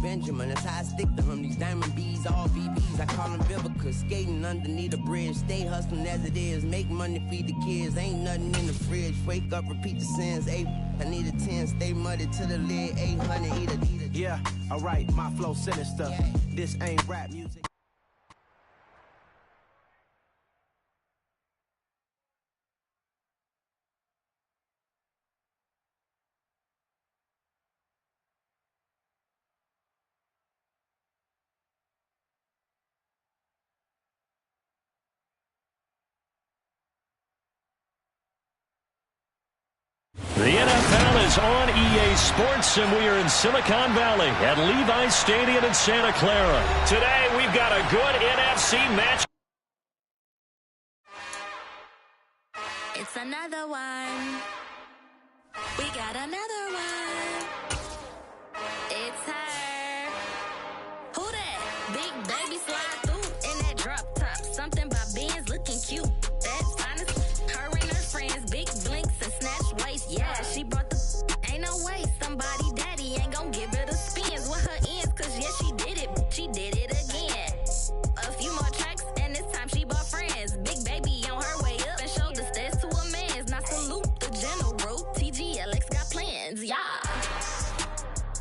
Benjamin. That's how I stick to him. These diamond bees, all BBs. I call them Vivica. Skating underneath a bridge. Stay hustling as it is. Make money, feed the kids. Ain't nothing in the fridge. Wake up, repeat the sins. I need a 10. Stay muddy to the lid. 800, eat a. Yeah, alright, my flow sinister. Yeah. This ain't rap music. The NFL is on EA Sports, and we are in Silicon Valley at Levi's Stadium in Santa Clara. Today, we've got a good NFC match. It's another one. We got another one. It's her. Who that? Big baby slide through in that drop top. Something by Benz looking cute. That's honest. Her and her friends, big blinks and snatch waist. Yeah, she brought the. Ain't no way somebody daddy ain't gon' give her the spins with her ends. Cause yeah, she did it. She did it again. A few more tracks and this time she bought friends. Big baby on her way up and showed the stairs to a man's. Now salute the general. TGLX got plans, yeah.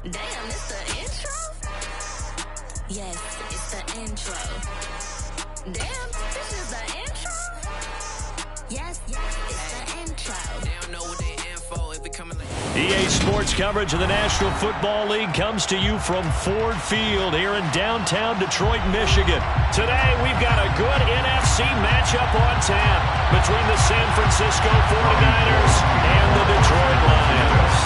Damn, it's the intro? Yes, it's the intro. Damn, this is the intro? Yes, it's the intro. They don't know what they info. It be coming like. EA Sports coverage of the National Football League comes to you from Ford Field here in downtown Detroit, Michigan. Today, we've got a good NFC matchup on tap between the San Francisco 49ers and the Detroit Lions.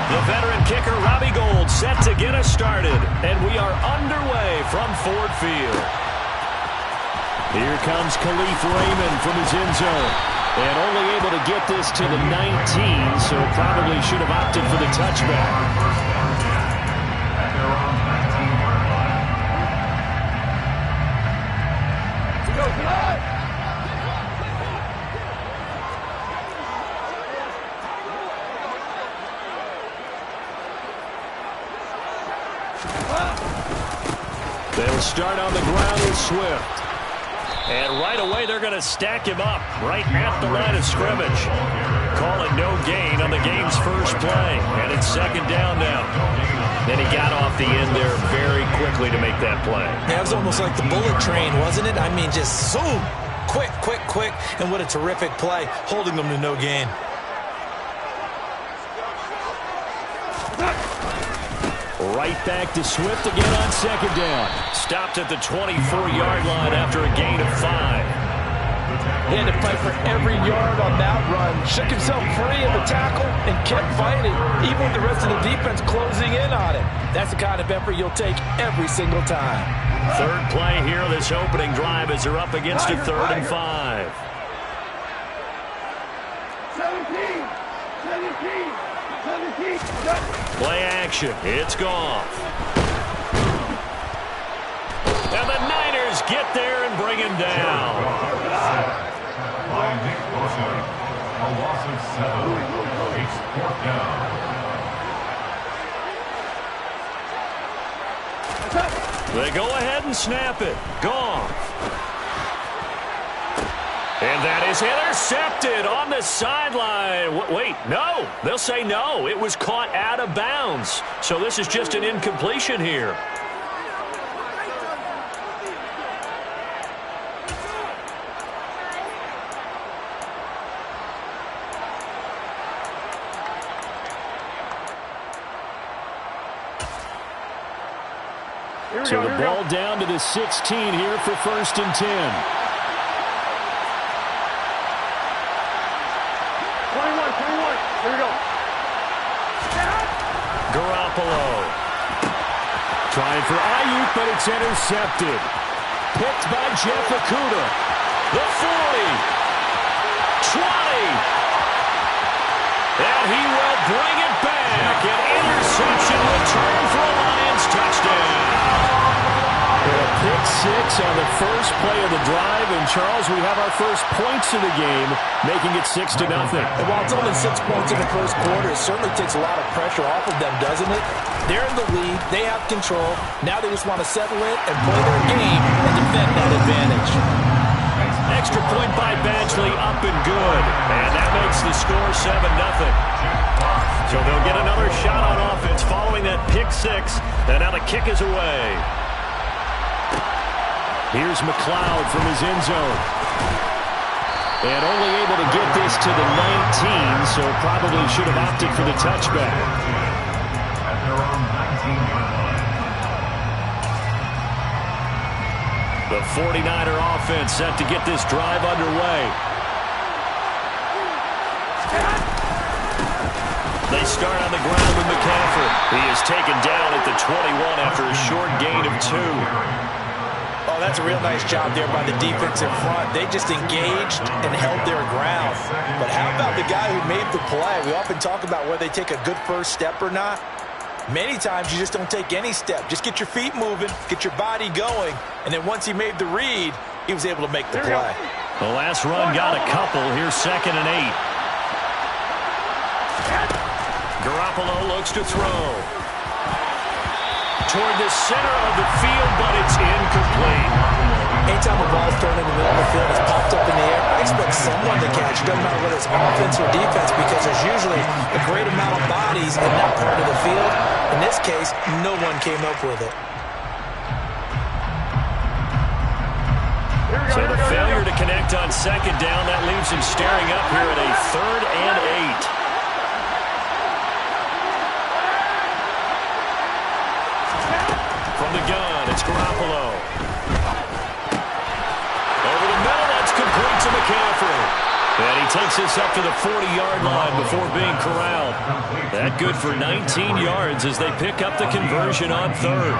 The veteran kicker Robbie Gould set to get us started, and we are underway from Ford Field. Here comes Khalif Raymond from his end zone, and only able to get this to the 19, so probably should have opted for the touchback. They'll start on the ground with Swift. And right away, they're going to stack him up right at the line of scrimmage. Call it no gain on the game's first play. And it's second down now. Then he got off the end there very quickly to make that play. Yeah, it was almost like the bullet train, wasn't it? I mean, just zoom. Quick, quick, quick. And what a terrific play, holding them to no gain. Right back to Swift again on second down. Stopped at the 24-yard line after a gain of 5. He had to fight for every yard on that run. Shook himself free of the tackle and kept fighting, even with the rest of the defense closing in on him. That's the kind of effort you'll take every single time. Third play here, this opening drive as they're up against a 3rd and 5. 17. Play action. It's Goff. And the Niners get there and bring him down. By Nick Bosa, a loss of 7. Takes 4th down. They go ahead and snap it. Goff. And that is intercepted on the sideline. Wait, no. They'll say no. It was caught out of bounds. So this is just an incompletion here. So the ball down to the 16 here for 1st and 10. Here we go. Garoppolo. Trying for Ayuk, but it's intercepted. Picked by Jeff Okudah. The 40. 20. And he will bring it back. An interception return for a Lions touchdown. A pick 6 on the the first play of the drive, and Charles, we have our first points of the game, making it 6-0. And while it's only 6 points in the first quarter, it certainly takes a lot of pressure off of them, doesn't it? They're in the lead. They have control. Now they just want to settle it and play their game and defend that advantage. Extra point by Badgley, up and good. And that makes the score 7-0. So they'll get another shot on offense following that pick six. And now the kick is away. Here's McLeod from his end zone. And only able to get this to the 19, so probably should have opted for the touchback. At their own 19-yard line. The 49er offense set to get this drive underway. They start on the ground with McCaffrey. He is taken down at the 21 after a short gain of 2. Oh, that's a real nice job there by the defense in front. They just engaged and held their ground. But how about the guy who made the play? We often talk about whether they take a good first step or not. Many times you just don't take any step. Just get your feet moving, get your body going, and then once he made the read, he was able to make the play. The last run got a couple. Here's 2nd and 8. Garoppolo looks to throw. Toward the center of the field, but it's incomplete. Anytime a ball's thrown in the middle of the field, it's popped up in the air, I expect someone to catch. It doesn't matter whether it's offense or defense, because there's usually a great amount of bodies in that part of the field. In this case, no one came up with it. So the failure to connect on 2nd down, that leaves him staring up here at a 3rd and 8. From the gun, it's Garoppolo. Over the middle, that's complete to McCaffrey. And he takes this up to the 40-yard line before being corralled. That good for 19 yards as they pick up the conversion on 3rd.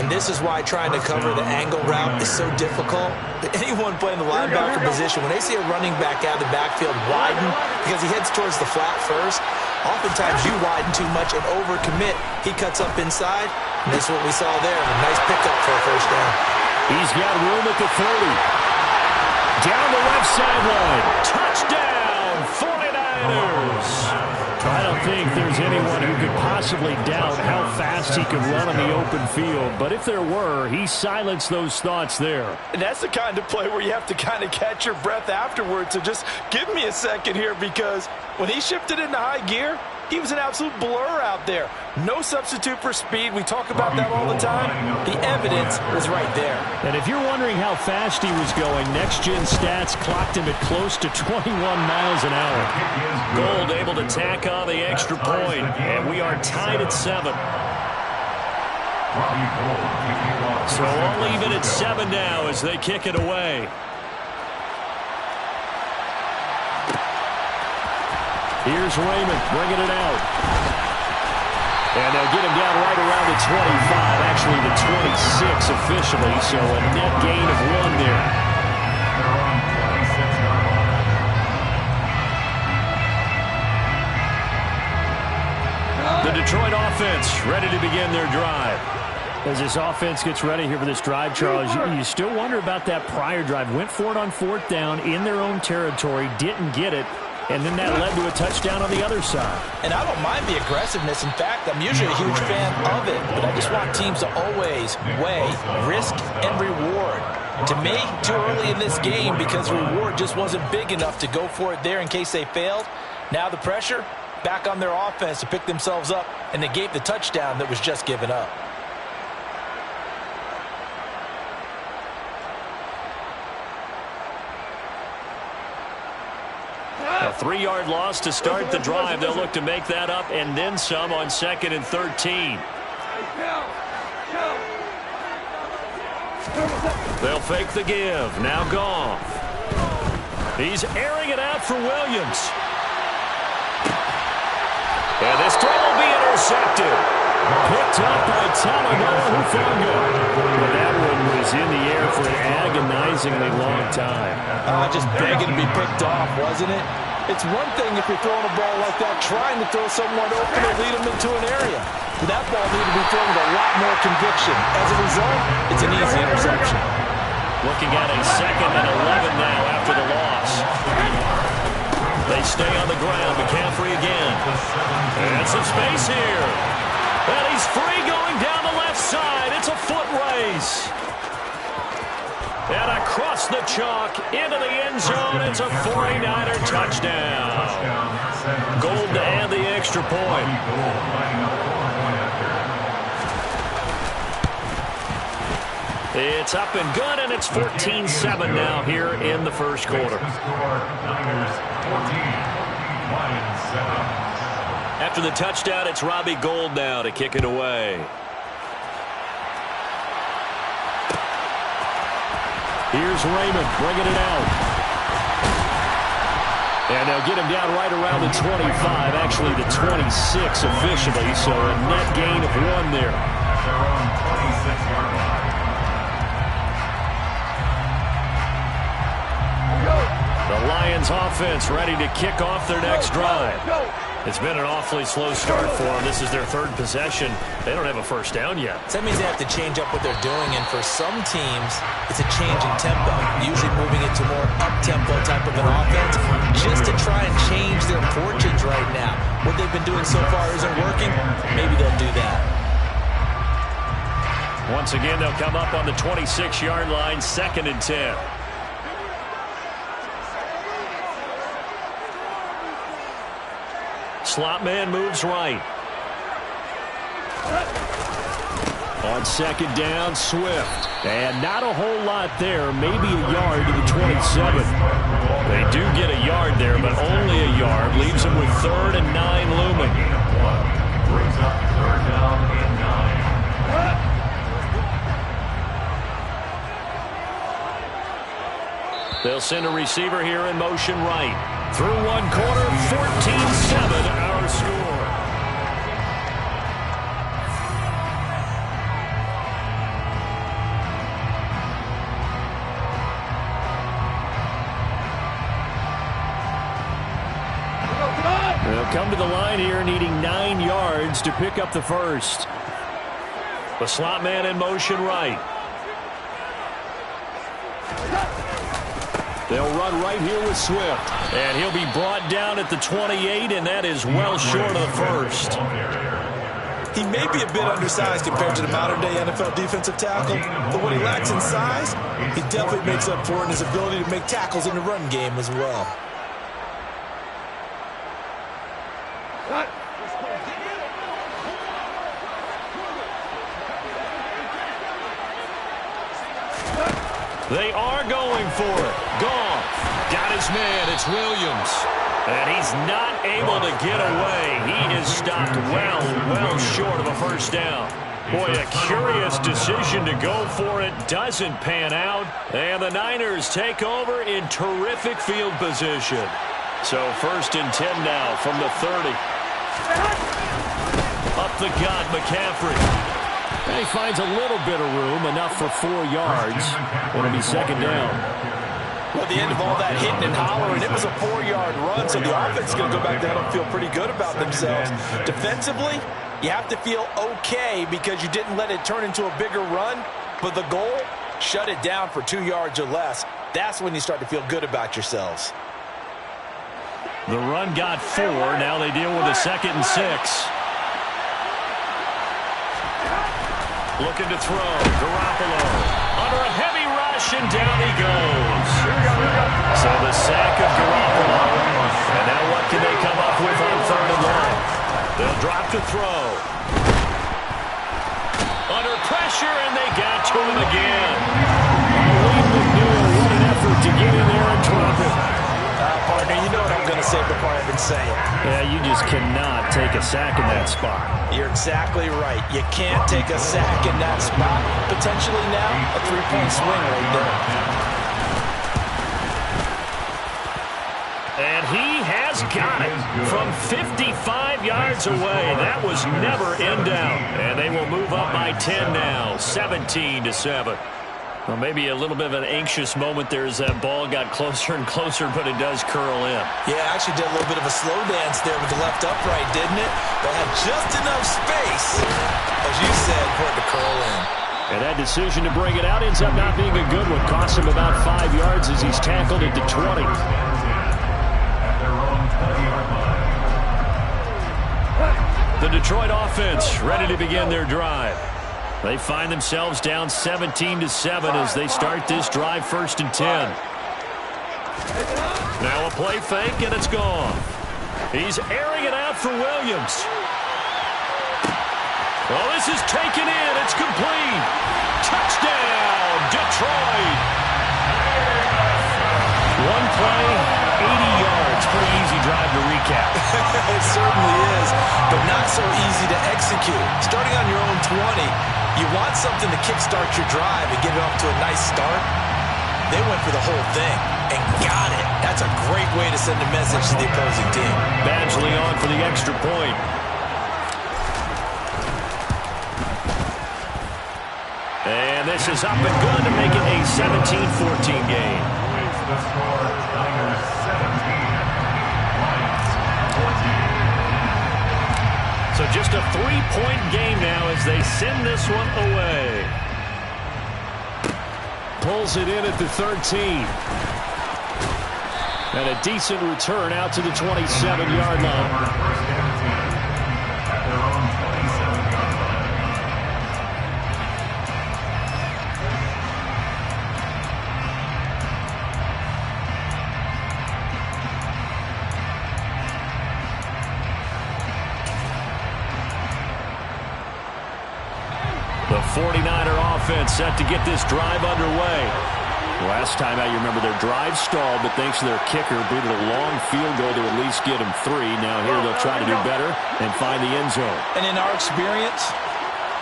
And this is why trying to cover the angle route is so difficult. Anyone playing the linebacker position, when they see a running back out of the backfield widen because he heads towards the flat first, oftentimes you widen too much and overcommit. He cuts up inside, and that's what we saw there. A nice pickup for a first down. He's got room at the 30. Down the left sideline. Touchdown, 49ers. I don't think there's anyone who could possibly doubt how fast he could run on the open field. But if there were, he silenced those thoughts there. And that's the kind of play where you have to kind of catch your breath afterwards. So just give me a second here, because when he shifted into high gear, he was an absolute blur out there. No substitute for speed. We talk about that all the time. The evidence was right there. And if you're wondering how fast he was going, Next Gen Stats clocked him at close to 21 miles an hour. Gold able to tack on the extra point, and we are tied at 7. So all even at 7 now as they kick it away. Here's Raymond bringing it out. And they'll get him down right around the 25, actually the 26 officially, so a net gain of 1 there. The Detroit offense ready to begin their drive. As this offense gets ready here for this drive, Charles, you still wonder about that prior drive. Went for it on 4th down in their own territory, didn't get it. And then that led to a touchdown on the other side. And I don't mind the aggressiveness. In fact, I'm usually a huge fan of it. But I just want teams to always weigh risk and reward. To me, too early in this game because reward just wasn't big enough to go for it there in case they failed. Now the pressure back on their offense to pick themselves up and negate the touchdown that was just given up. A 3-yard loss to start the drive. They'll look to make that up and then some on 2nd and 13. They'll fake the give. Now Goff. He's airing it out for Williams. And this throw will be intercepted. Picked up by Talanoa Hufanga. Well, that one was in the air for an agonizingly long time. Just begging to be picked off, wasn't it? It's one thing if you're throwing a ball like that, trying to throw someone open or lead them into an area. But that ball needed to be thrown with a lot more conviction. As a result, it's an easy interception. Looking at a 2nd and 11 now after the loss. They stay on the ground. McCaffrey again. And some space here. And he's free going down the left side. It's a foot race. And across the chalk into the end zone. It's a 49er touchdown. Gold to add the extra point. It's up and good, and it's 14-7 now here in the first quarter. After the touchdown, it's Robbie Gould now to kick it away. Here's Raymond bringing it out. And they'll get him down right around the 25, actually the 26 officially, so a net gain of 1 there. The Lions offense ready to kick off their next drive. It's been an awfully slow start for them. This is their 3rd possession. They don't have a first down yet. So that means they have to change up what they're doing, and for some teams, it's a change in tempo, usually moving it to more up-tempo type of an offense, just to try and change their fortunes right now. What they've been doing so far isn't working. Maybe they'll do that. Once again, they'll come up on the 26-yard line, 2nd and 10. Slot man moves right. On 2nd down, Swift. And not a whole lot there, maybe a yard to the 27. They do get a yard there, but only a yard. Leaves them with 3rd and 9 looming. Brings up 3rd down and 9. They'll send a receiver here in motion right. Through 1 quarter, 14-7 our score. They'll come to the line here needing 9 yards to pick up the first. The slot man in motion right. They'll run right here with Swift. And he'll be brought down at the 28, and that is well short of the first. He may be a bit undersized compared to the modern-day NFL defensive tackle, but what he lacks in size, he definitely makes up for in his ability to make tackles in the run game as well. They are going for it. Goff got his man. It's Williams. And he's not able to get away. He is stopped well short of a first down. Boy, a curious decision to go for it. Doesn't pan out. And the Niners take over in terrific field position. So 1st and 10 now from the 30. Up the gut, McCaffrey. And he finds a little bit of room, enough for 4 yards. It'll be 2nd down. Well, at the end of all that hitting and hollering, it was a 4-yard run, so the offense is going to go back down and feel pretty good about themselves. Defensively, you have to feel okay because you didn't let it turn into a bigger run, but the goal, shut it down for 2 yards or less. That's when you start to feel good about yourselves. The run got 4. Now they deal with a 2nd and 6. Looking to throw. Garoppolo under a heavy rush, and down he goes. So the sack of Garoppolo. And now what can they come up with on 3rd and 1? They'll drop to throw. Under pressure, and they got to him again. Lee McNeil, what an effort to get in there and drop it. Partner, you know what I'm going to say before I even say it. Yeah, you just cannot take a sack in that spot. You're exactly right. You can't take a sack in that spot. Potentially now, a 3-point swing right there. And he has got it from 55 yards away. That was never in doubt. And they will move up by 10 now, 17-7. Well, maybe a little bit of an anxious moment there as that ball got closer and closer, but it does curl in. Yeah, actually did a little bit of a slow dance there with the left upright, didn't it? But had just enough space, as you said, for it to curl in. And that decision to bring it out ends up not being a good one. Costs him about 5 yards as he's tackled at the 20. At their own 20-yard line. The Detroit offense ready to begin their drive. They find themselves down 17-7 as they start this drive, 1st and 10. Now a play fake, and it's gone. He's airing it out for Williams. Well, this is taken in. It's complete. Touchdown, Detroit. One play, 80 yards. Pretty easy drive to recap. It certainly is, but not so easy to execute. Starting on your own 20, you want something to kickstart your drive and get it off to a nice start. They went for the whole thing and got it. That's a great way to send a message to the opposing team. Badgley on for the extra point. And this is up and good to make it a 17-14 game. The score, Niners 17, Lions 14. So just a 3-point game now as they send this one away. Pulls it in at the 13. And a decent return out to the 27-yard line. First and 10 at their own 27-yard line. The 49er offense set to get this drive underway. Last time out, you remember their drive stalled, but thanks to their kicker, booted a long field goal to at least get them 3. Now here they'll try to do better and find the end zone. And in our experience,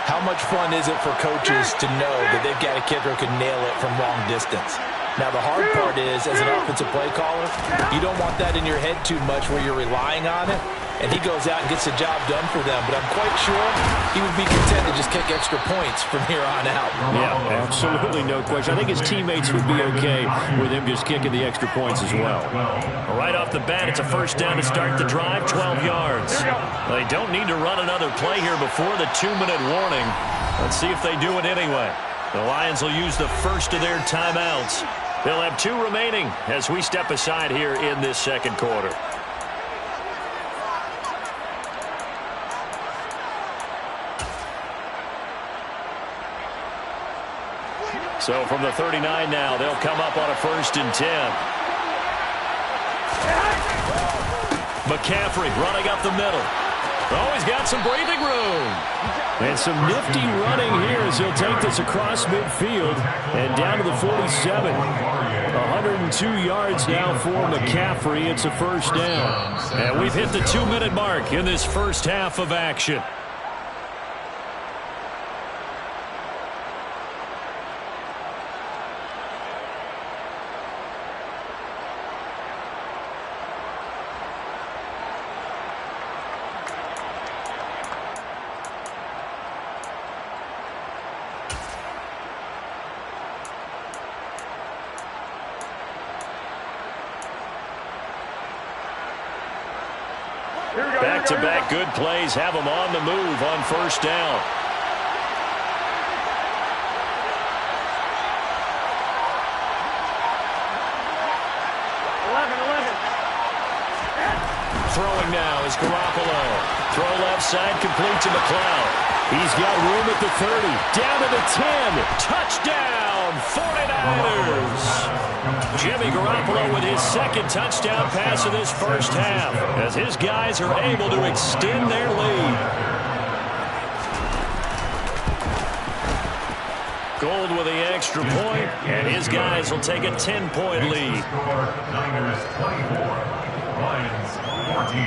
how much fun is it for coaches to know that they've got a kicker who can nail it from long distance? Now, the hard part is, as an offensive play caller, you don't want that in your head too much where you're relying on it, and he goes out and gets the job done for them. But I'm quite sure he would be content to just kick extra points from here on out. Yeah, absolutely no question. I think his teammates would be okay with him just kicking the extra points as well. Right off the bat, it's a first down to start the drive, 12 yards. They don't need to run another play here before the 2-minute warning. Let's see if they do it anyway. The Lions will use the first of their timeouts. They'll have 2 remaining as we step aside here in this second quarter. So from the 39 now, they'll come up on a 1st and 10. McCaffrey running up the middle. Oh, he's got some breathing room. And some nifty running here as he'll take this across midfield and down to the 47. 102 yards now for McCaffrey. It's a first down. And we've hit the 2-minute mark in this first half of action. Back-to-back good plays have them on the move on first down. Throwing now is Garoppolo. Throw left side, complete to McLeod. He's got room at the 30. Down to the 10. Touchdown, 49ers. Jimmy Garoppolo with his second touchdown pass of this first half as his guys are able to extend their lead. Gold with the extra point, and his guys will take a 10-point lead. Niners 24, Lions 14.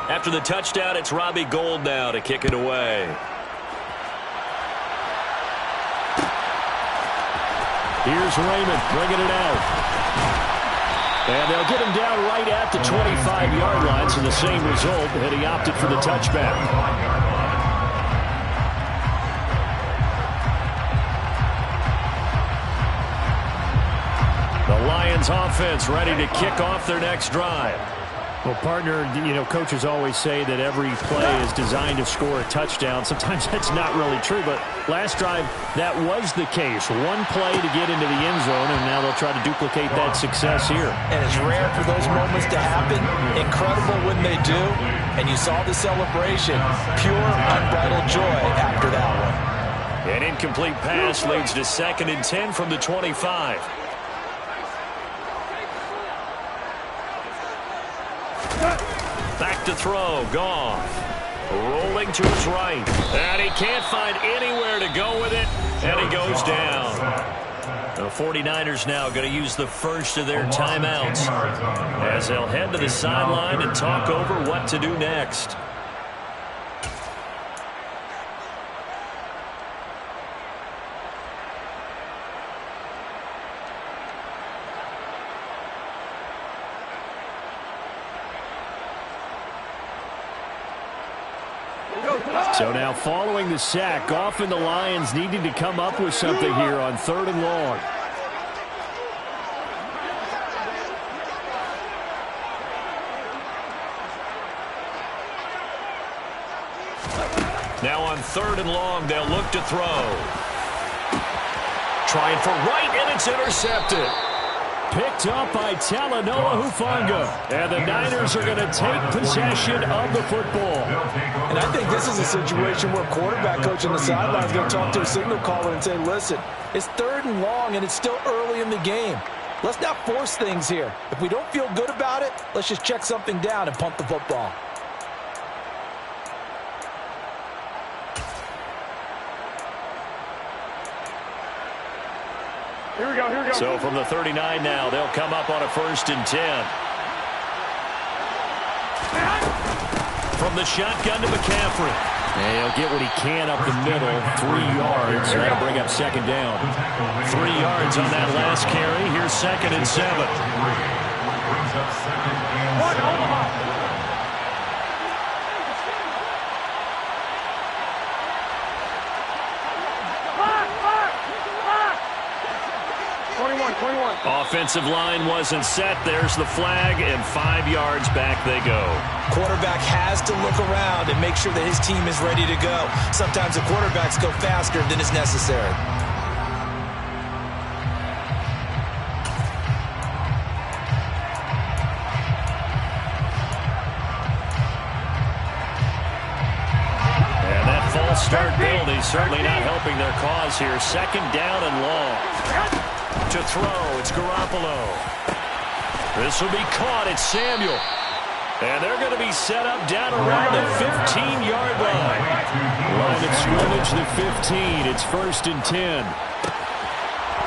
After the touchdown, it's Robbie Gould now to kick it away. Here's Raymond bringing it out. And they'll get him down right at the 25-yard line, so the same result, and he opted for the touchback. The Lions offense ready to kick off their next drive. Well, partner, coaches always say that every play is designed to score a touchdown. Sometimes that's not really true, but last drive, that was the case. One play to get into the end zone, and now they'll try to duplicate that success here. And it's rare for those moments to happen. Incredible when they do. And you saw the celebration. Pure, unbridled joy after that one. An incomplete pass leads to 2nd and 10 from the 25. Back to throw, Goff. Rolling to his right. And he can't find anywhere to go with it. And he goes down. The 49ers now going to use the first of their timeouts as they'll head to the sideline and talk over what to do next. So now following the sack, Goff and the Lions needing to come up with something here on 3rd and long. Now on 3rd and long, they'll look to throw. Trying for right, and it's intercepted. Picked up by Talanoa Hufanga. And the Niners are going to take possession of the football. And I think this is a situation where quarterback coach on the sideline is going to talk to a signal caller and say, listen, it's 3rd and long and it's still early in the game. Let's not force things here. If we don't feel good about it, let's just check something down and punt the football. Here we go. So from the 39 now, they'll come up on a 1st and 10. From the shotgun to McCaffrey. And he'll get what he can up the middle. 3 yards. That'll bring up 2nd down. 3 yards on that last carry. Here's 2nd and 7. Brings up 2nd and 7. Offensive line wasn't set. There's the flag, and 5 yards back they go. Quarterback has to look around and make sure that his team is ready to go. Sometimes the quarterbacks go faster than is necessary. And that false start penalty certainly not helping their cause here. 2nd down and long. To throw, it's Garoppolo. This will be caught. It's Samuel. And they're going to be set up down around the 15-yard line. Line of scrimmage, the 15. It's 1st and 10.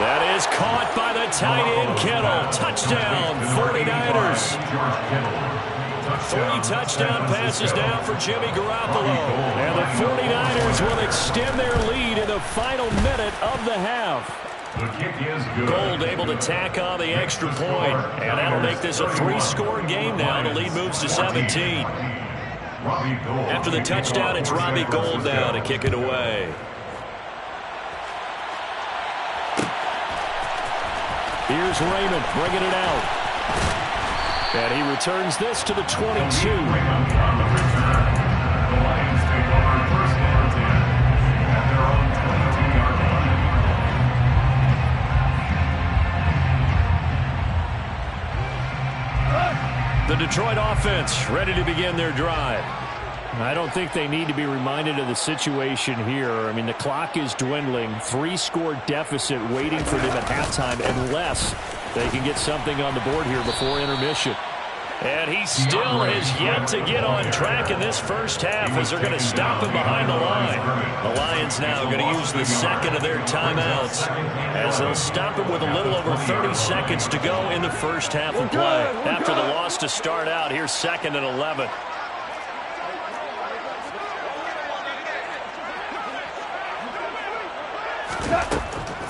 That is caught by the tight end, Kittle. Touchdown, 49ers. 3 touchdown passes now for Jimmy Garoppolo. And the 49ers will extend their lead in the final minute of the half. The kick is good. Gold able to tack on the extra point. And that'll make this a 3-score game now. The lead moves to 17. After the touchdown, it's Robbie Gould now to kick it away. Here's Raymond bringing it out. And he returns this to the 22. The Detroit offense ready to begin their drive. I don't think they need to be reminded of the situation here. I mean, the clock is dwindling. 3-score deficit waiting for them at halftime unless they can get something on the board here before intermission. And he still has yet to get on track in this first half as they're going to stop him behind the line. The Lions now going to use the 2nd of their timeouts as they'll stop him with a little over 30 seconds to go in the first half of play. After the loss to start out, here's 2nd and 11.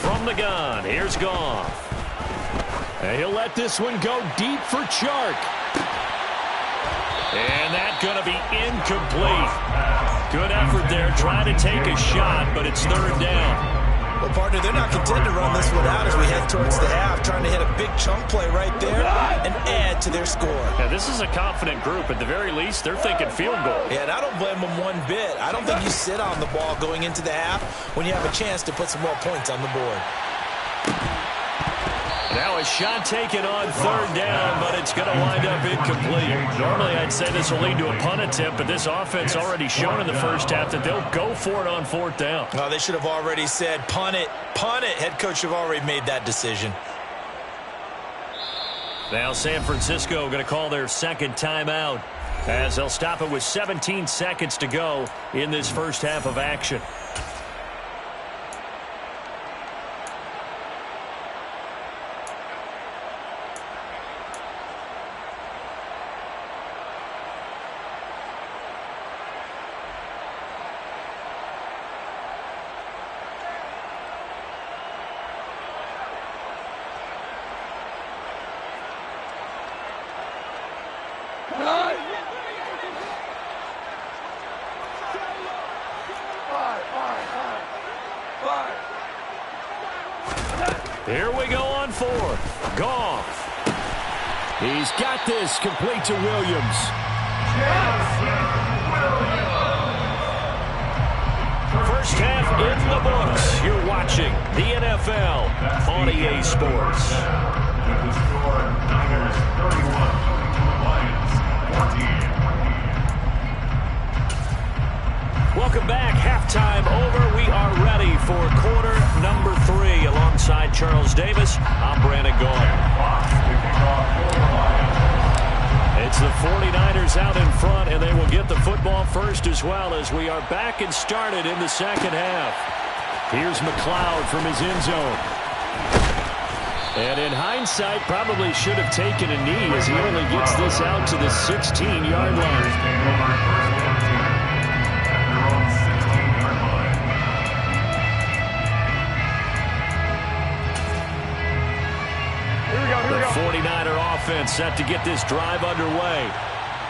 From the gun, here's Goff. And he'll let this one go deep for Chark. And that's going to be incomplete. Good effort there, trying to take a shot, but it's 3rd down. Well, partner, they're not content to run this one out as we head towards the half, trying to hit a big chunk play right there and add to their score. Yeah, this is a confident group. At the very least, they're thinking field goal. Yeah, and I don't blame them one bit. I don't think you sit on the ball going into the half when you have a chance to put some more points on the board. Now a shot taken on third down, but it's going to wind up incomplete. Normally I'd say this will lead to a punt attempt, but this offense already shown in the first half that they'll go for it on fourth down. Oh, they should have already said, punt it, punt it. Head coach should have already made that decision. Now San Francisco going to call their second timeout as they'll stop it with 17 seconds to go in this first half of action. Here we go on fourth. Goff. He's got this complete to Williams. First half in the books. You're watching the NFL on EA Sports. With the score, Niners 31, Lions 14. Welcome back. Halftime over. We are ready for quarter number 3. Alongside Charles Davis, I'm Brandon Gault. It's the 49ers out in front, and they will get the football first as well as we are back and started in the second half. Here's McLeod from his end zone. And in hindsight, probably should have taken a knee as he only gets this out to the 16-yard line. The 49er offense set to get this drive underway.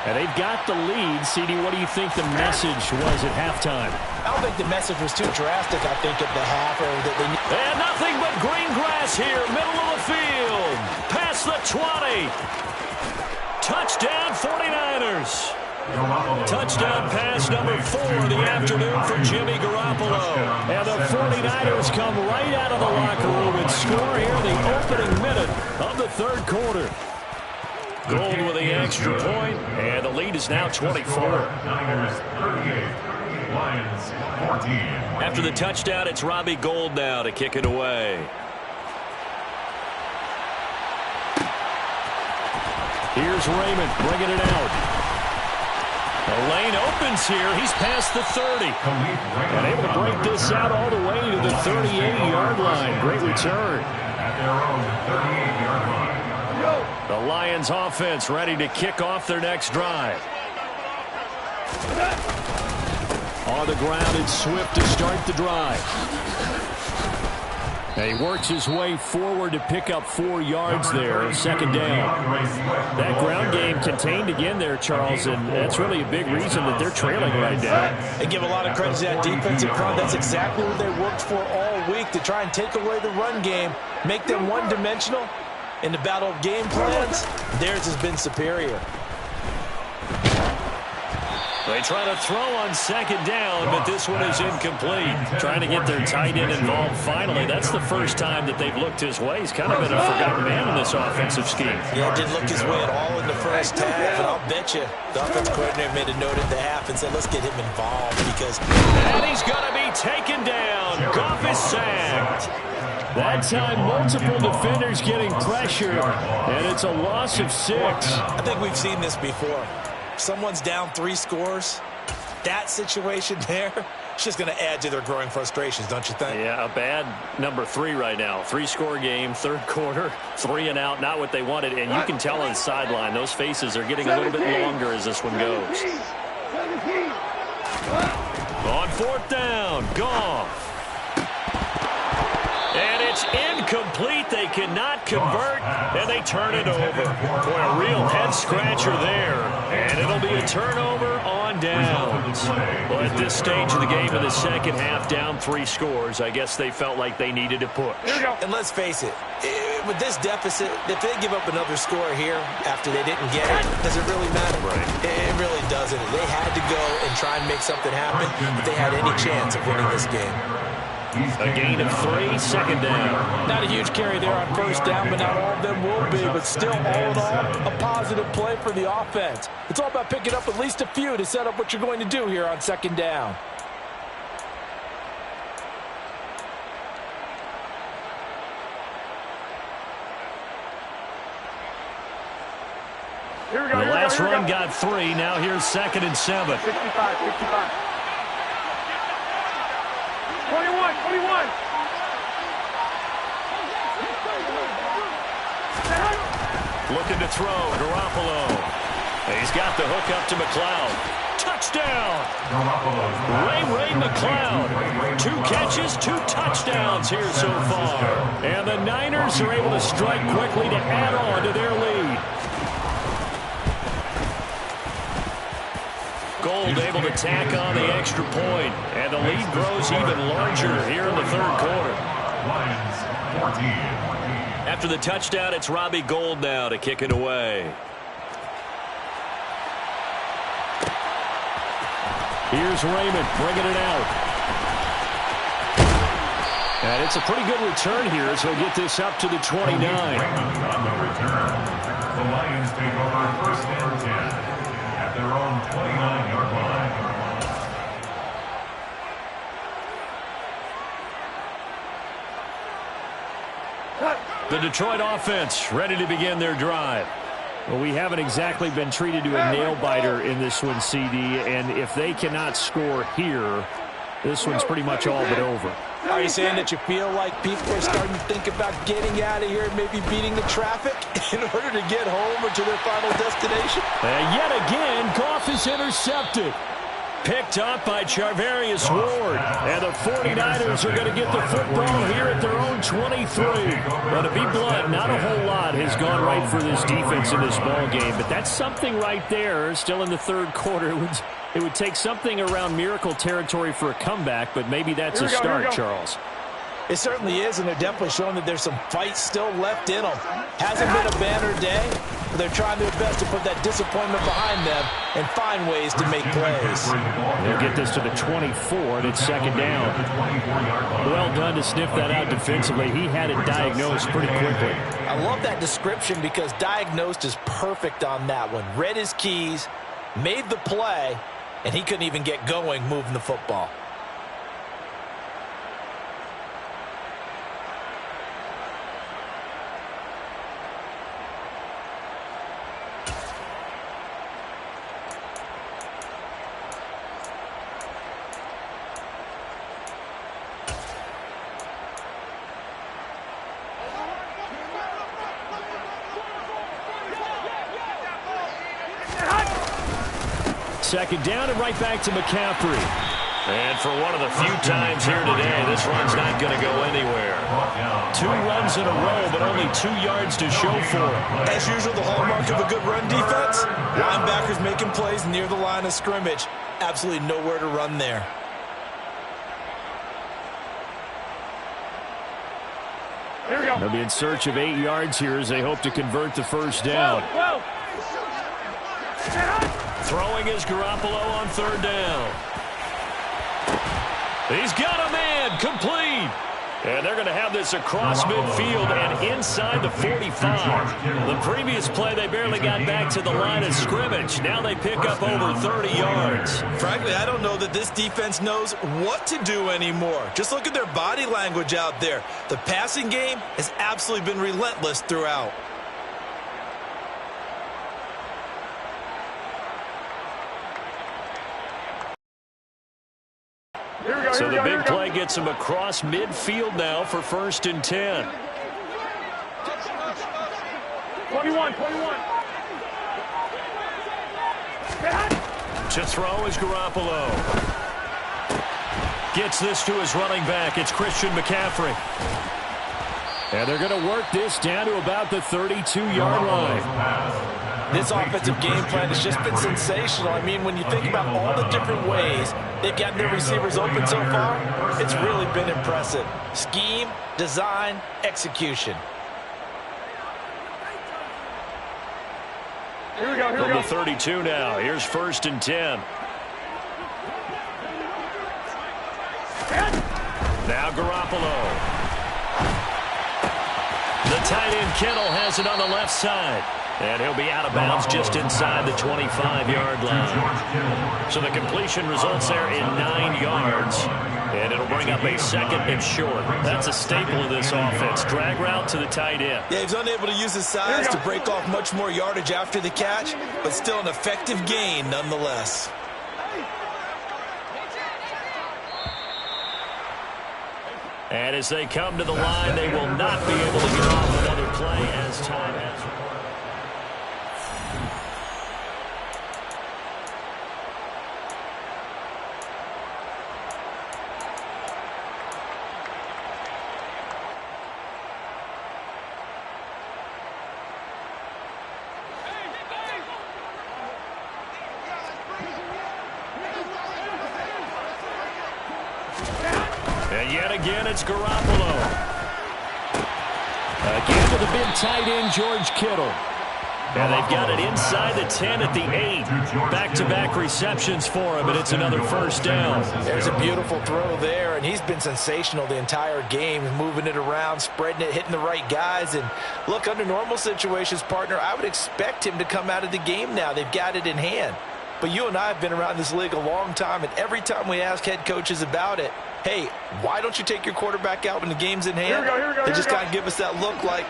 And they've got the lead. CD, what do you think the message was at halftime? I don't think the message was too drastic, I think, at the half. And nothing but green grass here, middle of the field. Past the 20. Touchdown 49ers. Touchdown pass number 4 of the afternoon for Jimmy Garoppolo. And the 49ers come right out of the locker room and score here in the opening minute of the third quarter. Gold with the extra point, and the lead is now 24. Niners 38, Lions 14. After the touchdown, it's Robbie Gould now to kick it away. Here's Raymond bringing it out. The lane opens here. He's past the 30. And able to break this out all the way to the 38-yard line. Great return. At their own 38-yard line. The Lions offense ready to kick off their next drive. On the ground, it's Swift to start the drive. And he works his way forward to pick up 4 yards there, second down. That ground game contained again there, Charles, and that's really a big reason that they're trailing right now. They give a lot of credit to that defensive front. That's exactly what they worked for all week, to try and take away the run game, make them one-dimensional. In the battle of game plans, theirs has been superior. They try to throw on second down, but this one is incomplete. Trying to get their tight end involved finally. That's the first time that they've looked his way. He's kind of been a forgotten man in this offensive scheme. Yeah, didn't look his way at all in the first half, and I'll bet you the offensive coordinator made a note at the half and said, let's get him involved because... And he's going to be taken down. Goff is sacked. That time, multiple defenders getting pressure, and it's a loss of 6. I think we've seen this before. Someone's down 3 scores. That situation there, it's just going to add to their growing frustrations, don't you think? Yeah, a bad number 3 right now. 3-score game, third quarter, 3 and out, not what they wanted. And you can tell on the sideline, those faces are getting a little bit longer as this one goes. On fourth down, Goff. And it's incomplete. They cannot convert, and they turn it over. Boy, a real head-scratcher there. And it'll be a turnover on on downs. Well, at this stage of the game in the second half, down 3 scores, I guess they felt like they needed to push. And let's face it, with this deficit, if they give up another score here after they didn't get it, does it really matter? Right. It really doesn't. They had to go and try and make something happen if they had any chance of winning this game. A gain of 3, second down. Not a huge carry there on first down, but not all of them will be. But still, all in all, a positive play for the offense. It's all about picking up at least a few to set up what you're going to do here on second down. The last run got 3. Now here's 2nd and 7. 65. 21. Looking to throw, Garoppolo. He's got the hook up to McLeod. Touchdown! Ray McLeod. 2 catches, 2 touchdowns here so far. And the Niners are able to strike quickly to add on to their lead. Gold able to tack on the extra point, and the lead grows even larger here in the third quarter. Lions 14. After the touchdown, it's Robbie Gould now to kick it away. Here's Raymond bringing it out. And it's a pretty good return here, so he'll get this up to the 29. On the return, the Lions take over 1st and 10. At their own 29-yard line. The Detroit offense ready to begin their drive. Well, we haven't exactly been treated to a nail-biter in this one, CD, and if they cannot score here, this one's pretty much all but over. Are you saying that you feel like people are starting to think about getting out of here and maybe beating the traffic in order to get home or to their final destination? And yet again, Goff is intercepted. Picked up by Charvarius Ward. And the 49ers are going to get the football here at their own 23. But to be blunt, not a whole lot has gone right for this defense in this ball game. But that's something right there, still in the third quarter. It would take something around miracle territory for a comeback, but maybe that's a start, Charles. It certainly is, and they're definitely showing that there's some fight still left in them. Hasn't been a banner day, but they're trying their best to put that disappointment behind them and find ways to make plays. They'll get this to the 24, and it's second down. Well done to sniff that out defensively. He had it diagnosed pretty quickly. I love that description because diagnosed is perfect on that one. Read his keys, made the play, and he couldn't even get going moving the football. Second down and right back to McCaffrey. And for one of the few times here today, this run's not going to go anywhere. 2 runs in a row, but only 2 yards to show for it. As usual, the hallmark of a good run defense, linebackers making plays near the line of scrimmage. Absolutely nowhere to run there. Here we go. They'll be in search of 8 yards here as they hope to convert the first down. Throwing is Garoppolo on third down. He's got a man, complete. And they're going to have this across midfield and inside the 45. The previous play, they barely got back to the line of scrimmage. Now they pick up over 30 yards. Frankly, I don't know that this defense knows what to do anymore. Just look at their body language out there. The passing game has absolutely been relentless throughout. So the big play gets him across midfield now for 1st and 10. 21. To throw is Garoppolo. Gets this to his running back. It's Christian McCaffrey. And they're going to work this down to about the 32-yard line. This offensive game plan has just been sensational. I mean, when you think about all the different ways they've gotten their receivers open so far, it's really been impressive. Scheme, design, execution. Here we go, here we From go. the 32 now. Here's 1st and 10. Now Garoppolo. The tight end Kittle has it on the left side. And he'll be out of bounds just inside the 25-yard line. So the completion results there in 9 yards. And it'll bring up a 2nd and short. That's a staple of this offense. Drag route to the tight end. Yeah, he's unable to use his size to break off much more yardage after the catch, but still an effective gain nonetheless. And as they come to the line, they will not be able to get off another play as time has run. And yet again, it's Garoppolo. Again to the big tight end, George Kittle. And they've got it inside the 10 at the 8. Back-to-back receptions for him, and it's another 1st down. There's a beautiful throw there, and he's been sensational the entire game, moving it around, spreading it, hitting the right guys. And look, under normal situations, partner, I would expect him to come out of the game now. They've got it in hand. But you and I have been around this league a long time, and every time we ask head coaches about it, hey, why don't you take your quarterback out when the game's in hand? They just kind of give us that look like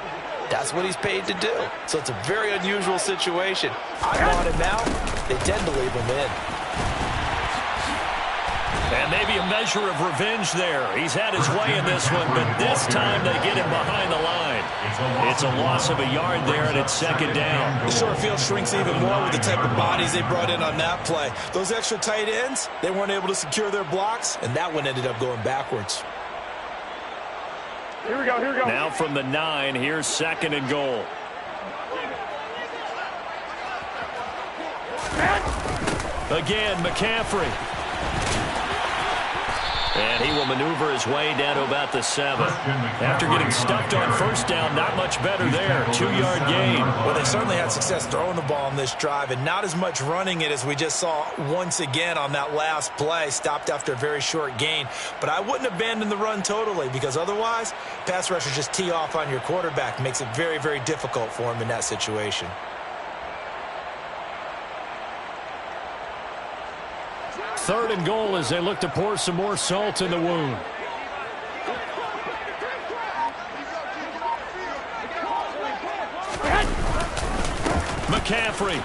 that's what he's paid to do. So it's a very unusual situation. I want him out. They tend to leave him in. And maybe a measure of revenge there. He's had his way in this one, but this time they get him behind the line. It's a loss of a yard there, and it's 2nd down. The short field shrinks even more with the type of bodies they brought in on that play. Those extra tight ends, they weren't able to secure their blocks, and that one ended up going backwards. Here we go, here we go. Now from the 9, here's 2nd and goal. Again, McCaffrey. And he will maneuver his way down to about the 7. After getting stuffed on 1st down, not much better there. 2-yard gain. Well, they certainly had success throwing the ball on this drive, and not as much running it as we just saw once again on that last play. Stopped after a very short gain. But I wouldn't abandon the run totally, because otherwise, pass rushers just tee off on your quarterback. Makes it very, very difficult for him in that situation. Third and goal as they look to pour some more salt in the wound. McCaffrey.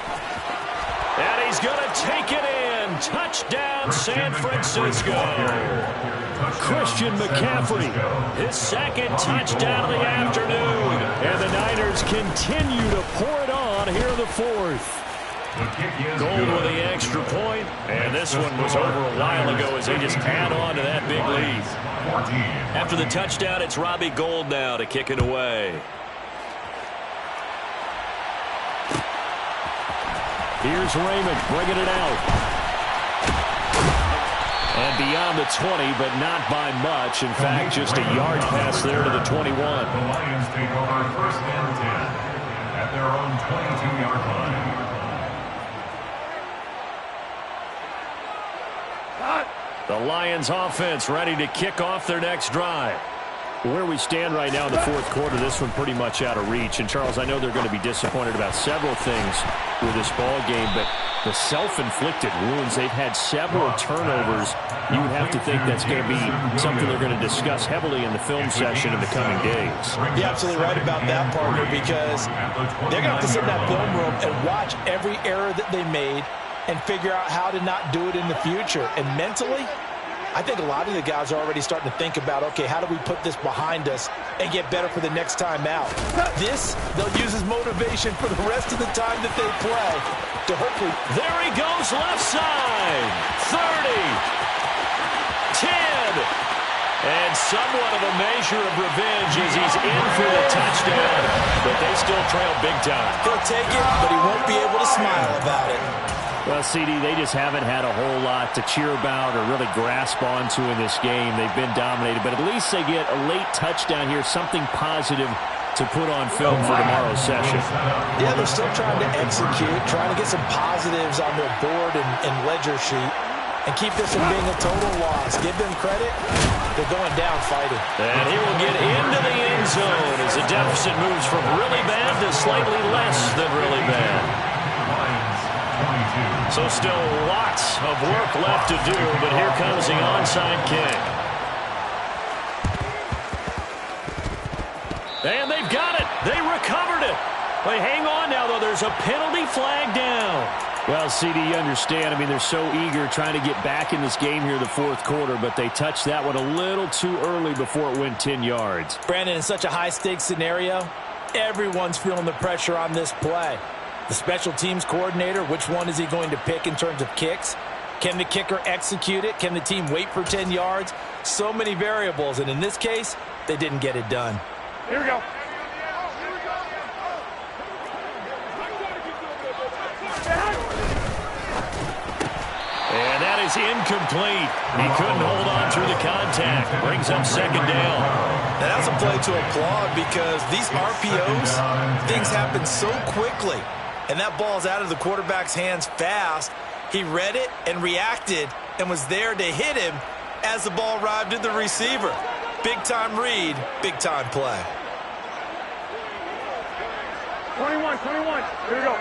And he's going to take it in. Touchdown, San Francisco. Christian McCaffrey, his 2nd touchdown of the afternoon. And the Niners continue to pour it on here in the 4th. Gold with the extra point, and this one was over a while ago as they just add on to that big lead. After the touchdown, it's Robbie Gould now to kick it away. Here's Raymond bringing it out. And beyond the 20, but not by much. In fact, just a yard pass there to the 21. The Lions take over 1st and 10 at their own 22-yard line. The Lions offense ready to kick off their next drive. Where we stand right now in the 4th quarter, this one pretty much out of reach. And, Charles, I know they're going to be disappointed about several things with this ball game, but the self-inflicted wounds, they've had several turnovers. You would have to think that's going to be something they're going to discuss heavily in the film session in the coming days. You're absolutely right about that, partner, because they're going to have to sit in that film room and watch every error that they made and figure out how to not do it in the future. And mentally, I think a lot of the guys are already starting to think about, okay, how do we put this behind us and get better for the next time out? This, they'll use as motivation for the rest of the time that they play to hopefully... There he goes, left side. 30. 10. And And somewhat of a measure of revenge as he's in for the touchdown. But they still trail big time. He'll take it, but he won't be able to smile about it. Well, CD, they just haven't had a whole lot to cheer about or really grasp onto in this game. They've been dominated, but at least they get a late touchdown here, something positive to put on film for tomorrow's session. Yeah, they're still trying to execute, trying to get some positives on their board and ledger sheet, and keep this from being a total loss. Give them credit. They're going down fighting. And he will get into the end zone as the deficit moves from really bad to slightly less than really bad. So still lots of work left to do, but here comes the onside kick. And they've got it. They recovered it. They hang on now, though. There's a penalty flag down. Well, CD, you understand. I mean, they're so eager trying to get back in this game here in the fourth quarter, but they touched that one a little too early before it went 10 yards. Brandon, in such a high-stakes scenario, everyone's feeling the pressure on this play. The special teams coordinator, which one is he going to pick in terms of kicks? Can the kicker execute it? Can the team wait for 10 yards? So many variables, and in this case, they didn't get it done. Here we go. And that is incomplete. He couldn't hold on through the contact. Brings up second down. And that's a play to applaud because these RPOs, things happen so quickly. And that ball's out of the quarterback's hands fast. He read it and reacted and was there to hit him as the ball arrived at the receiver. Big-time read, big-time play. 21. Here we go.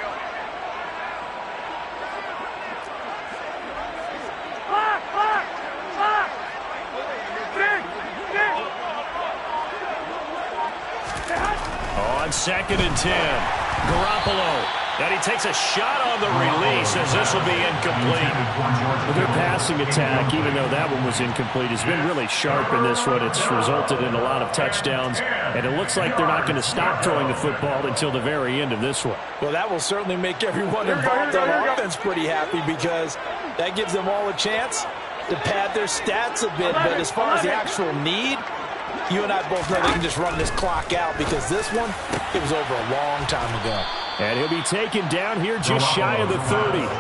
On 2nd and 10, Garoppolo. And he takes a shot on the release as this will be incomplete. Well, their passing attack, even though that one was incomplete, has been really sharp in this one. It's resulted in a lot of touchdowns, and it looks like they're not going to stop throwing the football until the very end of this one. Well, that will certainly make everyone involved on offense pretty happy because that gives them all a chance to pad their stats a bit. But as far as the actual need, you and I both know they can just run this clock out because this one, it was over a long time ago. And he'll be taken down here just shy of the 30. 21.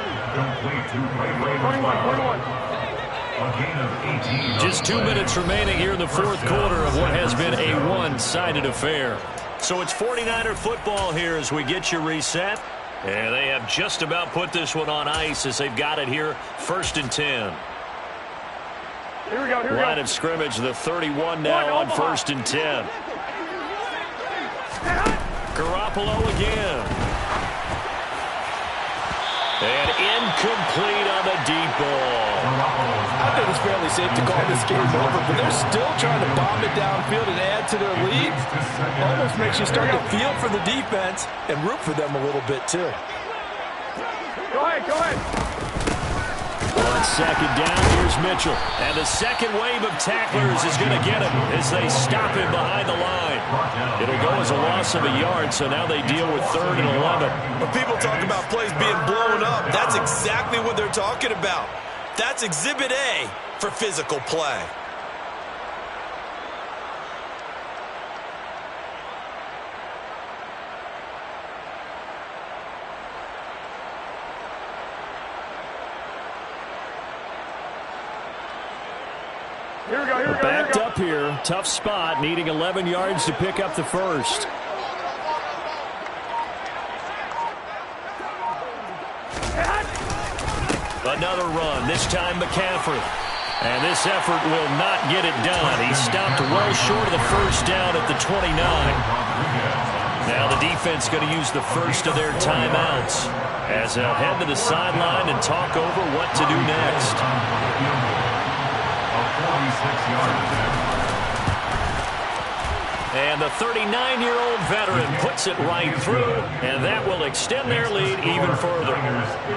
Just 2 minutes remaining here in the fourth quarter of what has been a one-sided affair. So it's 49er football here as we get you reset. And they have just about put this one on ice as they've got it here, 1st and 10. Here we go. Line of scrimmage, the 31 now on 1st and 10. Garoppolo again. And incomplete on the deep ball. I think it's fairly safe to call this game over, but they're still trying to bomb it downfield and add to their lead. Almost makes you start to feel for the defense and root for them a little bit too. Go ahead. On 2nd down, here's Mitchell. And the second wave of tacklers is going to get him as they stop him behind the line. It'll go as a loss of a yard, so now they deal with 3rd and 11. When people talk about plays being blown up, that's exactly what they're talking about. That's Exhibit A for physical play. Here we go. Backed up here. Tough spot, needing 11 yards to pick up the first. Another run, this time McCaffrey. And this effort will not get it done. He stopped well short of the first down at the 29. Now the defense going to use the first of their timeouts as they'll head to the sideline and talk over what to do next. And the 39-year-old veteran puts it right through, and that will extend their lead even further.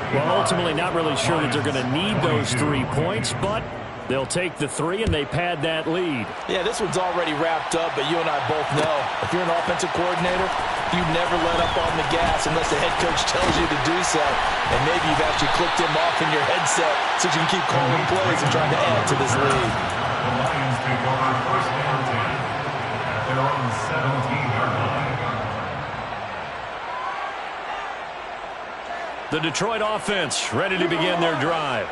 Well, ultimately not really sure that they're going to need those 3 points, but they'll take the 3 and they pad that lead. Yeah, this one's already wrapped up, but you and I both know if you're an offensive coordinator, you never let up on the gas unless the head coach tells you to do so. And maybe you've actually clicked him off in your headset so you can keep calling plays and trying to add to this lead. The Lions take over 1st 17-yard line. The Detroit offense ready to begin their drive.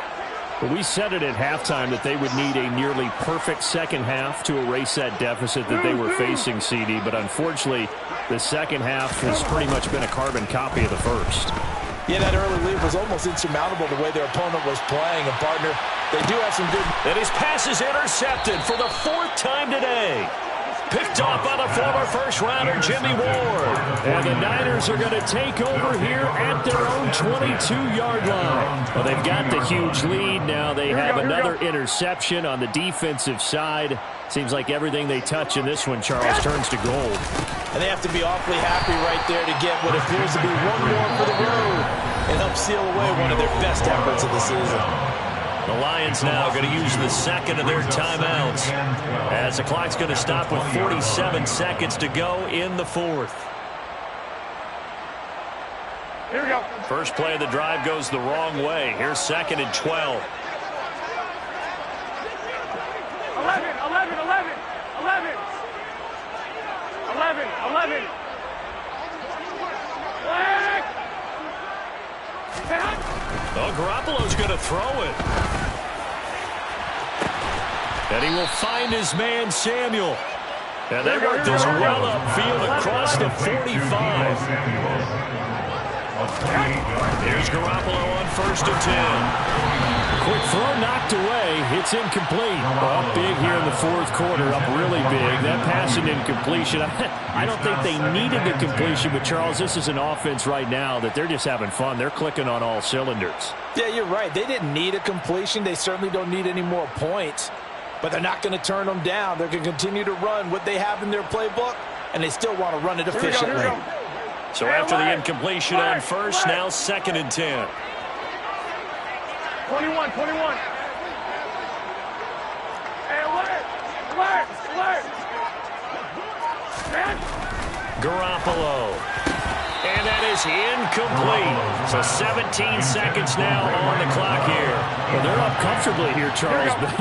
We said it at halftime that they would need a nearly perfect second half to erase that deficit that they were facing, CD. But unfortunately, the second half has pretty much been a carbon copy of the first. Yeah, that early lead was almost insurmountable the way their opponent was playing. And, partner, they do have some good... And his pass is intercepted for the 4th time today. Picked off by the former first-rounder, Jimmy Ward. And the Niners are going to take over here at their own 22-yard line. Well, they've got the huge lead. Now they have another interception on the defensive side. Seems like everything they touch in this one, Charles, turns to gold. And they have to be awfully happy right there to get what appears to be one more for the road and help seal away one of their best efforts of the season. The Lions now going to use the second of their timeouts as the clock's going to stop with 47 seconds to go in the 4th. Here we go. First play of the drive goes the wrong way. Here's 2nd and 12. 11. Oh, Garoppolo's going to throw it. And he will find his man, Samuel. And they work this well upfield across the 45. Here's Garoppolo on 1st and 10. Quick throw knocked away. It's incomplete. Up big here in the 4th quarter. Up really big. That pass and incompletion. I don't think they needed the completion, but Charles, this is an offense right now that they're just having fun. They're clicking on all cylinders. Yeah, you're right. They didn't need a completion. They certainly don't need any more points. But they're not going to turn them down. They're going to continue to run what they have in their playbook, and they still want to run it efficiently. Here we go. So after the incompletion on first, now 2nd and 10. 21. Hey, alert! Garoppolo. And that is incomplete. So 17 seconds now on the clock here. Well, they're up comfortably here, Charles, but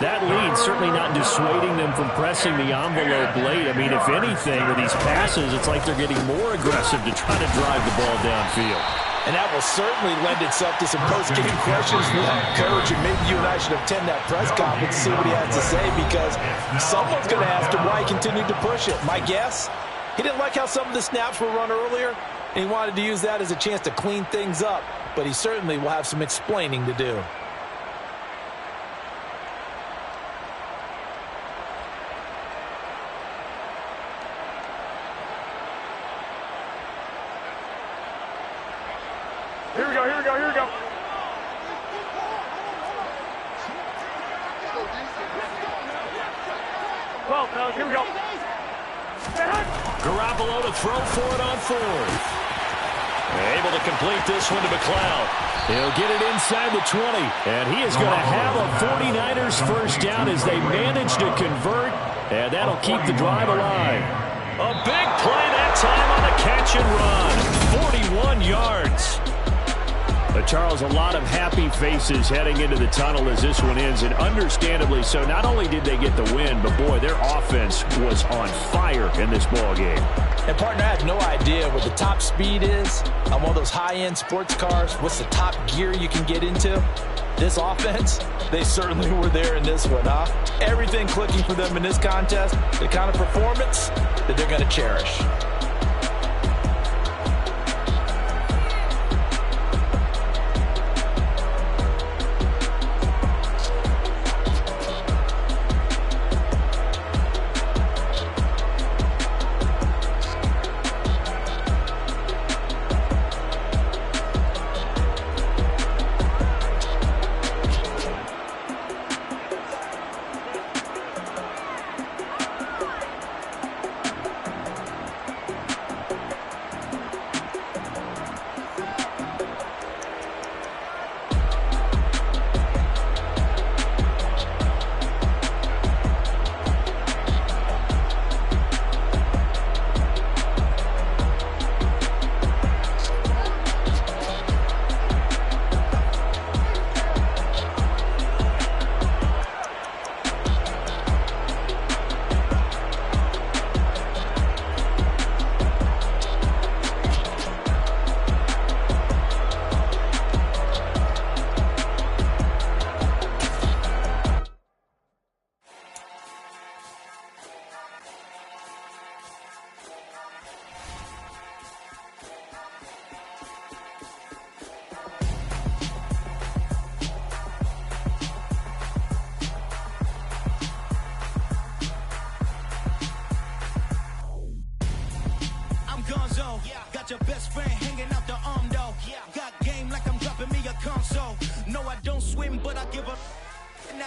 that lead certainly not dissuading them from pressing the envelope late. I mean, if anything, with these passes, it's like they're getting more aggressive to try to drive the ball downfield. And that will certainly lend itself to some post-game questions for that coach. And maybe you and I should attend that press conference to see what he has to say, because someone's going to ask him why he continued to push it. My guess, he didn't like how some of the snaps were run earlier, and he wanted to use that as a chance to clean things up. But he certainly will have some explaining to do. Here we go. Well, fellas, here we go. Garoppolo to throw for it on 4th. Able to complete this one to McLeod. He'll get it inside the 20. And he is going to have a 49ers first down as they manage to convert. And that'll keep the drive alive. A big play that time on the catch and run. 41 yards. But, Charles, a lot of happy faces heading into the tunnel as this one ends, and understandably so. Not only did they get the win, but, boy, their offense was on fire in this ball game. And, partner, I have no idea what the top speed is on one of those high-end sports cars. What's the top gear you can get into? This offense, they certainly were there in this one, huh? Everything clicking for them in this contest, the kind of performance that they're going to cherish.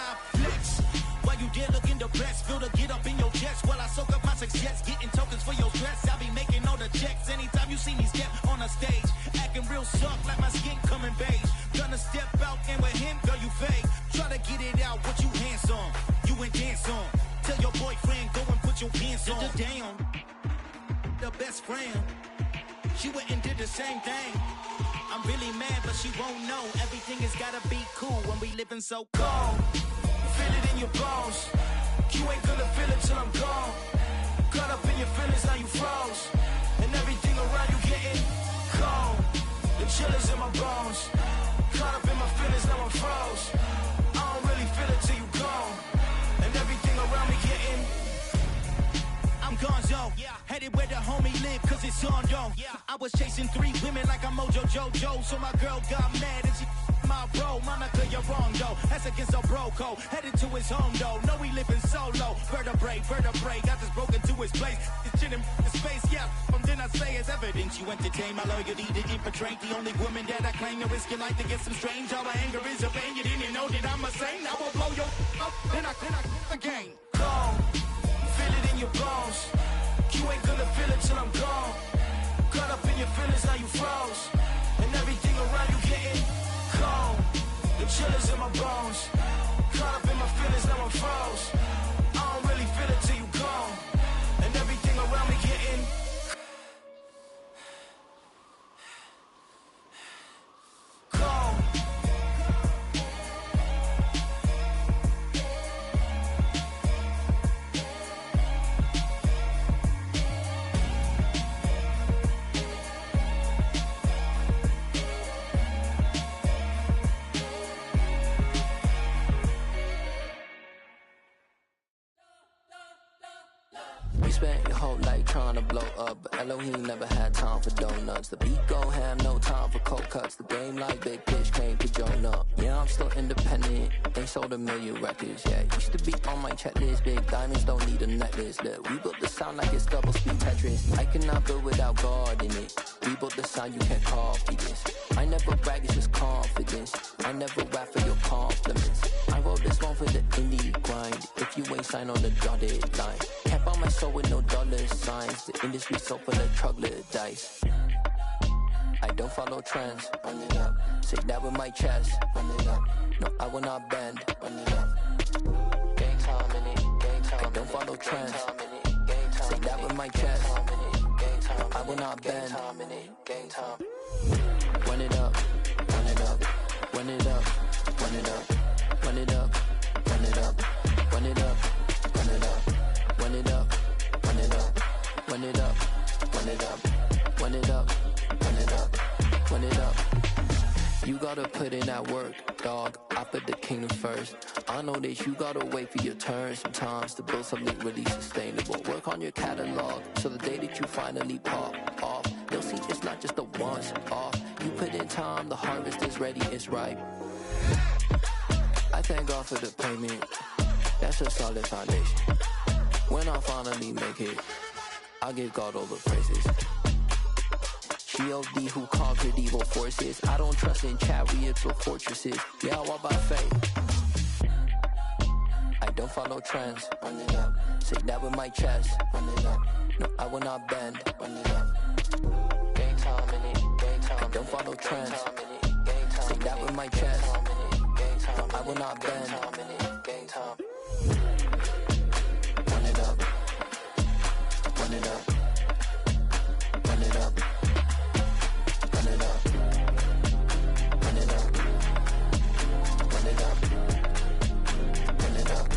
I flex. While you there looking the best, feel the get up in your chest. While I soak up my success, getting tokens for your stress. I be making all the checks anytime you see me step on a stage. Acting real soft like my skin coming beige. Gonna step out and with him, girl, you fake. Try to get it out, what you hands on? You ain't dance on. Tell your boyfriend, go and put your pants on. Down. The best friend, she went and did the same thing. I'm really mad, but she won't know. Everything has gotta be cool when we living so cold. Feel it in your bones. You ain't gonna feel it till I'm gone. Caught up in your feelings, now you froze. And everything around you getting cold. The chillers in my bones. Caught up in my feelings, now I'm froze. I don't really feel it till you gone. And everything around me getting I'm gonzo, headed where the homie live, cause it's on though. I was chasing 3 women like I'm Mojo Jojo, so my girl got mad and she my bro. Monica, you're wrong though, that's against a bro code. Headed to his home though, know he living solo. Vertebrae, got this broken to his place. This shit in space, from then I say it's evidence. You entertain my loyalty to infiltrate. The only woman that I claim to risk your life to get some strange. All my anger is a pain, you didn't know that I'm a saint. I will blow your up, then I again. Gone. Feel it in your bones. You ain't gonna feel it till I'm gone. Caught up in your feelings, now you froze. And everything around you getting cold. The chillers in my bones. Caught up in my feelings, now I'm froze. I don't really feel it till you gone. And everything around me getting cold. Spent your whole life trying to blow up, but Elohim never had time for donuts. The beat gon' have no time for cold cuts. The game like Big Pitch came to Jonah. Yeah, I'm still independent, ain't sold a million records. Yeah, used to be on my checklist. Big diamonds don't need a necklace. Look, we built the sound like it's double speed Tetris. I cannot build without God in it. We built the sound, you can't copy this. I never brag, it's just confidence. I never rap for your compliments. I wrote this one for the indie grind. If you ain't signed on the dotted line, can't buy my soul with no dollar signs. The industry so full of troglodytes. I don't follow trends. Run it up. Say that with my chest. Run it up. No, I will not bend. Run it up. Gang time in it. Gang time. I don't follow trends. Say that with my chest. No, I will not bend. Gang time. Run it up. Run it up. Run it up. Run it up. Run it up. Run it up. Run it up. Run it up. Run it up. Run it up. Run it up. Run it up. Run it up. Run it up. Run it up. You gotta put in that work, dog. I put the kingdom first. I know that you gotta wait for your turn sometimes to build something really sustainable. Work on your catalog, so the day that you finally pop off, they'll see it's not just a once off. You put in time, the harvest is ready, it's ripe. I thank God for the payment. That's a solid foundation. When I finally make it, I give God all the praises. G.O.D. who conquered evil forces. I don't trust in chariots or fortresses. Yeah, I walk by faith. I don't follow trends. Run it up. Say that with my chest. Run it up. No, I will not bend. Run it up. Gang time in it. Gang time. I don't follow trends. Say that with my chest. No, I will not bend. Gang time. Run it up. Run it up. Run it up. Run it up. Run it up. Run it up. Run it up.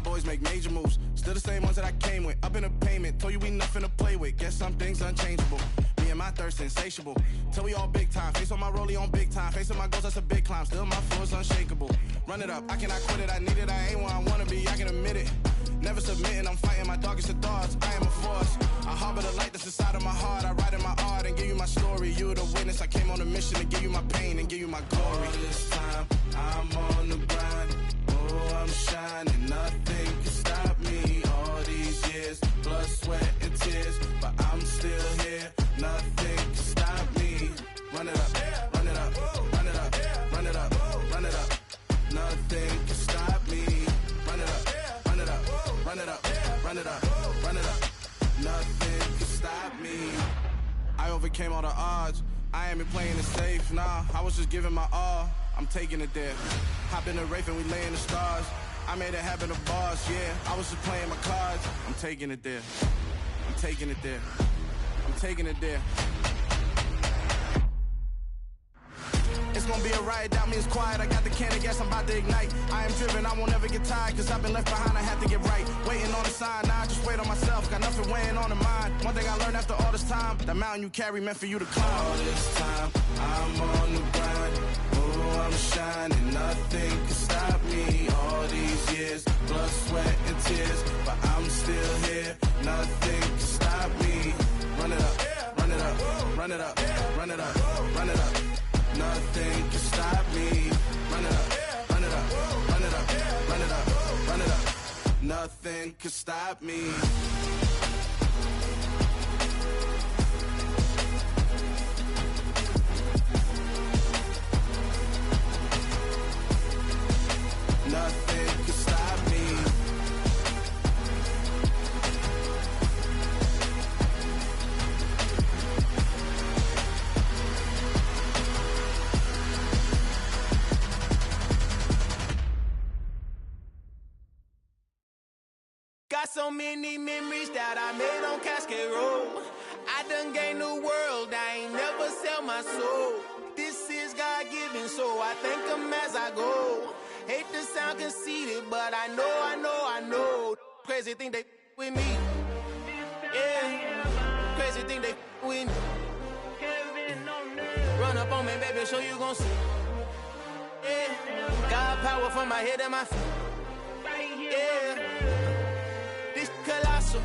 Boys make major moves, still the same ones that I came with. Up in a payment, told you we nothing to play with. Guess some things unchangeable. Me me and my thirst insatiable. Till we all big time. Face on my rollie on big time. Facing my goals, that's a big climb. Still my flow is unshakable. Run it up, I cannot quit it. I need it, I ain't where I wanna be, I can admit it. Never submitting, I'm fighting my darkest of thoughts. I am a force. I harbor the light that's inside of my heart. I write in my art and give you my story. You the witness, I came on a mission to give you my pain and give you my glory. All this time, I'm on the grind. Oh, I'm shining, nothing can stop me. All these years, blood, sweat, and tears, but I'm still here. Nothing can stop me. Run it up, run it up, run it up, run it up, run it up. Nothing can stop me. Run it up, run it up, run it up, run it up, run it up. Nothing can stop me. I overcame all the odds. I ain't been playing it safe, nah. I was just giving my all. I'm taking it there. Hop in the Wraith and we lay in the stars. I made it happen to bars, yeah. I was just playing my cards. I'm taking it there. I'm taking it there. I'm taking it there. It's gonna be a riot, doubt me it's quiet. I got the can of gas, I'm about to ignite. I am driven, I won't ever get tired, cause I've been left behind, I have to get right. Waiting on the sign, now I just wait on myself. Got nothing weighing on the mind. One thing I learned after all this time, the mountain you carry meant for you to climb. All this time, I'm on the grind. Oh, I'm shining, nothing can stop me. All these years, blood, sweat, and tears, but I'm still here. Nothing can stop me. Run it up, run it up, run it up, run it up, run it up. Nothing can stop me. Run it up, run it up, run it up, run it up, run it up. Nothing can stop me. Nothing can stop me. Got so many memories that I made on Cascade Road. I done gained the world, I ain't never sell my soul. This is God-given, so I thank him as I go. Hate to sound conceited, but I know. Crazy thing they with me. Yeah, crazy thing they with me. Run up on me, baby, show you gon' see. Yeah, got power from my head and my feet. Yeah. Colossal.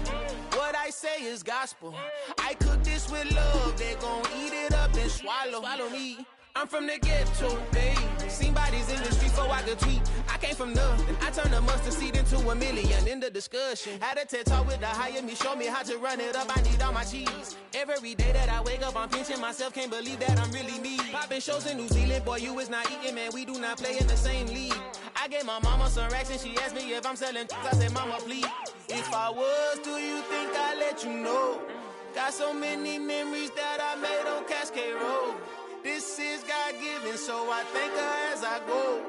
What I say is gospel. I cook this with love. They gon' eat it up and swallow me. I'm from the ghetto, babe. Seen bodies in the street so I could tweet. I came from nothing. I turned a mustard seed into a million in the discussion. Had a TED talk with the higher me, show me how to run it up. I need all my cheese. Every day that I wake up, I'm pinching myself. Can't believe that I'm really me. Popping shows in New Zealand, boy, you is not eating, man. We do not play in the same league. I gave my mama some racks and she asked me if I'm selling. I said, mama, please. If I was, do you think I'd let you know? Got so many memories that I made on Cascade Road. This is God-given, so I thank her as I go.